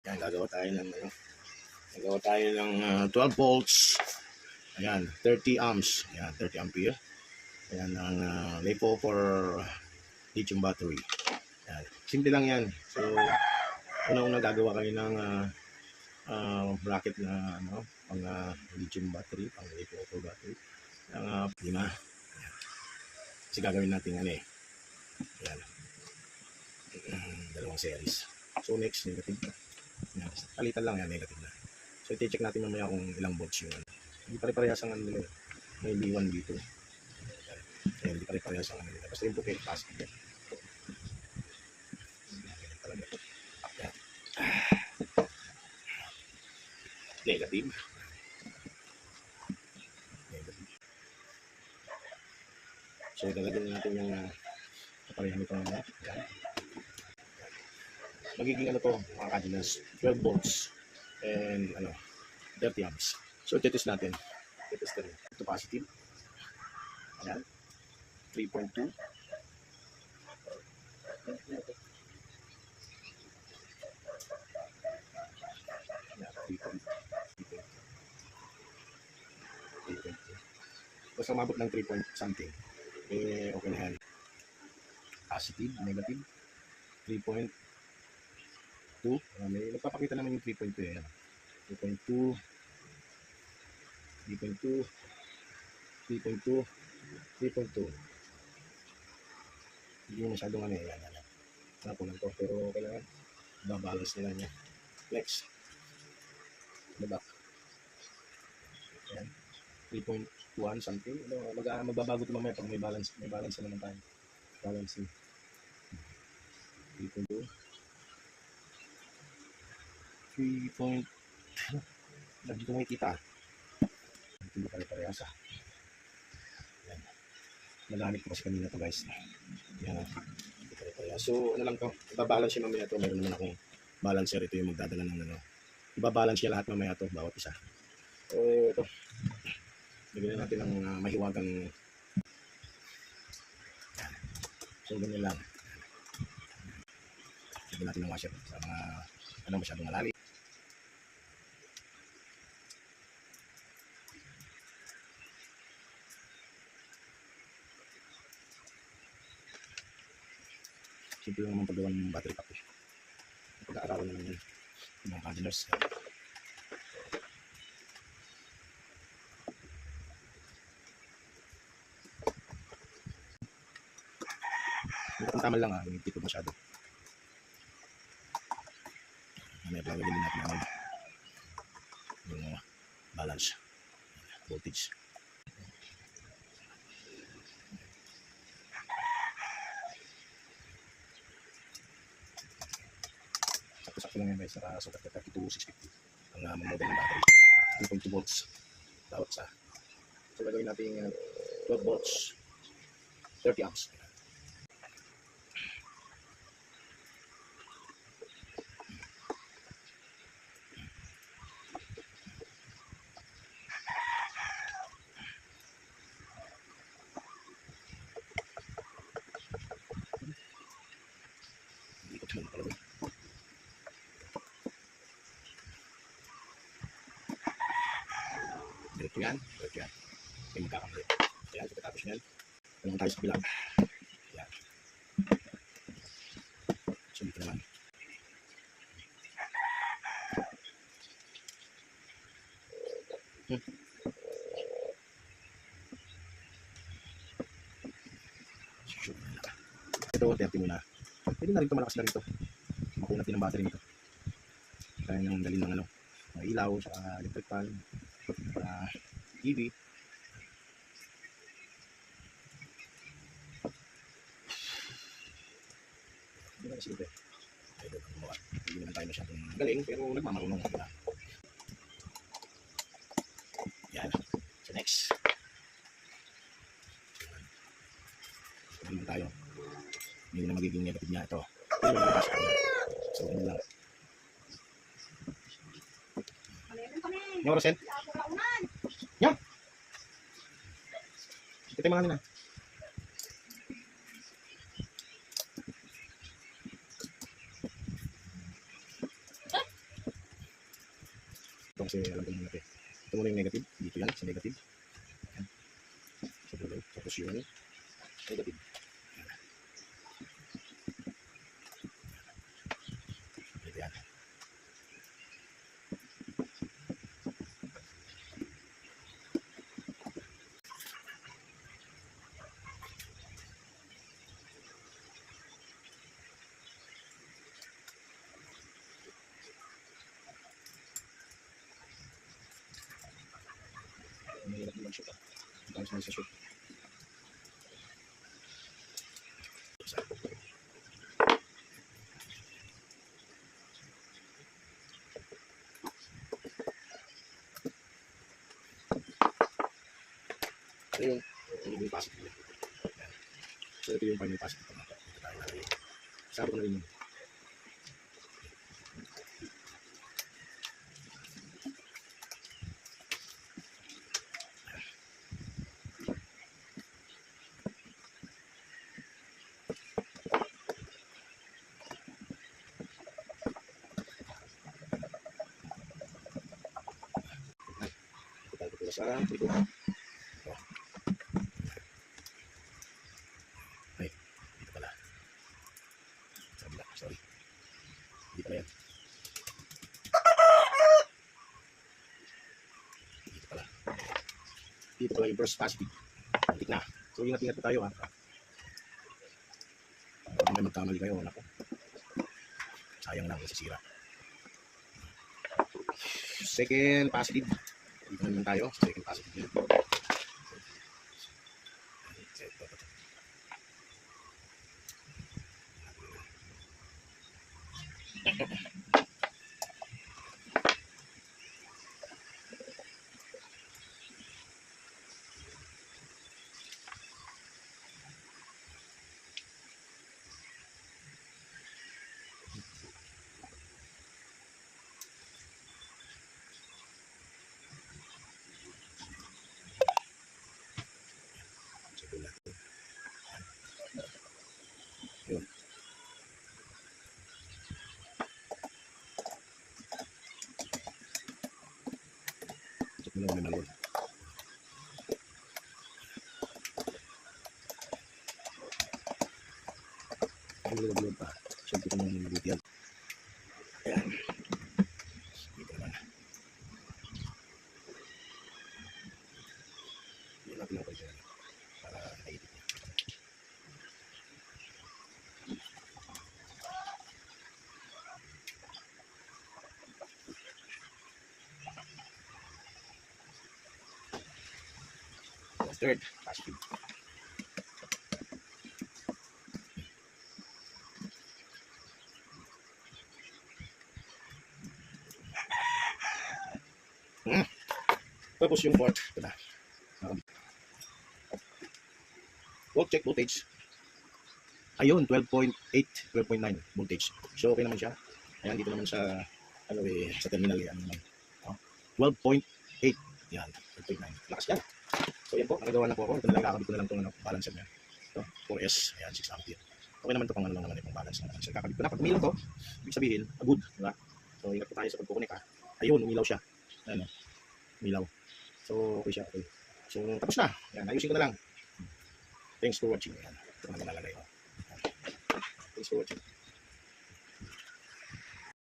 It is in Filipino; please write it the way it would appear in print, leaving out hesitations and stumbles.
Yan, gagawa tayo ng gagawa tayo ng 12 volts. Ayan, 30 amps. Ayan, 30 ampere. Ayan, ang LiPo for lithium battery. Ayan, simple lang yan. So, una-una gagawa kayo ng bracket na pang lithium battery, pang LiPo for battery. Ang 5. Ayan. Kasi gagawin natin Ayan. Dalawang series. So, next, negative. Ayan. Palitan lang yan, negative na. So, i-check natin mamaya kung ilang volts yung Hindi pare-parehas ang nila. May B1, B2. Ayan, hindi pare-parehas ang nila. Basta yung bukit, positive. Ayan talaga. Ayan. Negative. Negative. So, ilalagay natin yung kaparehan nito na. Ayan. Magiging to, mga kadinas, 12 volts and 30 amps. So, titest natin. Titest natin. Ito positive. Ayan. 3.2. Ayan. 3.2. Basta umabot ng 3 point something. Okay na yan. Positive, negative. 3.2. May nagpapakita naman yung 3.2 yan. 3.2. 3.2. 3.2. 3.2. Hindi masyadong yan. Napo lang to. Pero kailangan babalance nila niya. Next. Diba? Ayan. 3.1 something. Magbabago ito mamaya pag may balance. May balance na naman tayo. Balancing. 3.2. 3. Dito makikita. Hindi pare-parehas Yan. Nagamit ko kasi kanina to guys. Yan. Hindi pare-parehas. So ano lang to. Ibabalance siya mamaya to. Meron naman akong balancer. Ito yung magdadala ng Ibabalance niya lahat mamaya to. Bawat isa. So ito. Bigyan natin ng mahiwagang. So ganyan lang. Bigyan natin ng washer. Sa mga masyadong malalim. Simple lang naman paggawa ng battery pack. Pag-aaralan naman yun. Yung mga candlers. Ang tama lang hindi tipod masyado. May plug din natin yung balance. Voltage. Sakto-sakto lang yan guys, sa sukat na 32,650 ang model ng battery. 2.2 volts bawat isa. So gagawin natin 12 volts 30 amps. Ikot mo pala. Diretso yan. May magkakamali. Ayan, so katapos yan. Tanong tayo sa kabila. Ayan. So dito naman. Ito, 30 muna. Pwede na rin ito, malakas na rin ito. Makuha natin ang battery nito. Kaya nang dalhin ng ilaw, sa electric fan, EV. Hindi na kasi ito. Hindi naman tayo masyadong galing, pero nagmamarunong. Yan. So next. Ito naman tayo. Hindi na magiging negative niya ito. So ano lang. Yung Rosel? Yan! Ito yung mga nila. kasi alam ko yung natin. Ito muna yung negative. Dito yan, sa negative. Ayan. Sa dulo. Tapos yung negative. Dito yan. Mahirap naman shoot. Ang sa shoot. Ito yung positive. So ito yung final positive. Ito tayo natin. Sabot na rin yun. Sa likod. Ito. Ay, dito pala. Sorry. Dito pala yan. Dito pala. Dito pala yung first positive. Antik na. So ingat-ingat po tayo ha. Kung may magkamali kayo, nako. Sayang lang, masisira. Second positive. Dito naman tayo sa second positive niya. Yun. Check mo lang naman doon. Ang lulog pa. Siyempre ko nang mabuti yan. Ayan. Dito naman. Hindi natin ako dyan. Para naitip niya. Third, positive. Tapos yung fourth, ito na. Check voltage. Ayun, 12.8, 12.9 voltage. So okay naman siya. Ayan, dito naman sa sa terminal yan naman. 12.8. Yan, 12.9. Lakas yan. So yan po, nakagawa na po ako. Ito na lang, kakabit ko na lang itong balancer niya. Ito, 4S. Ayan, 6 ampere. Okay naman ito pang ano lang naman itong balance na. So kakabit ko na. Pag umilaw to, ibig sabihin, good. Diba? So ingat po tayo sa pagkukunik ha. Ayun, umilaw siya. Ayan, umilaw. So okay siya, okay. So tapos na. Ayan, ayusin ko na lang. Thanks for watching. Ayan, ito na naman nalalagay. Thanks for watching.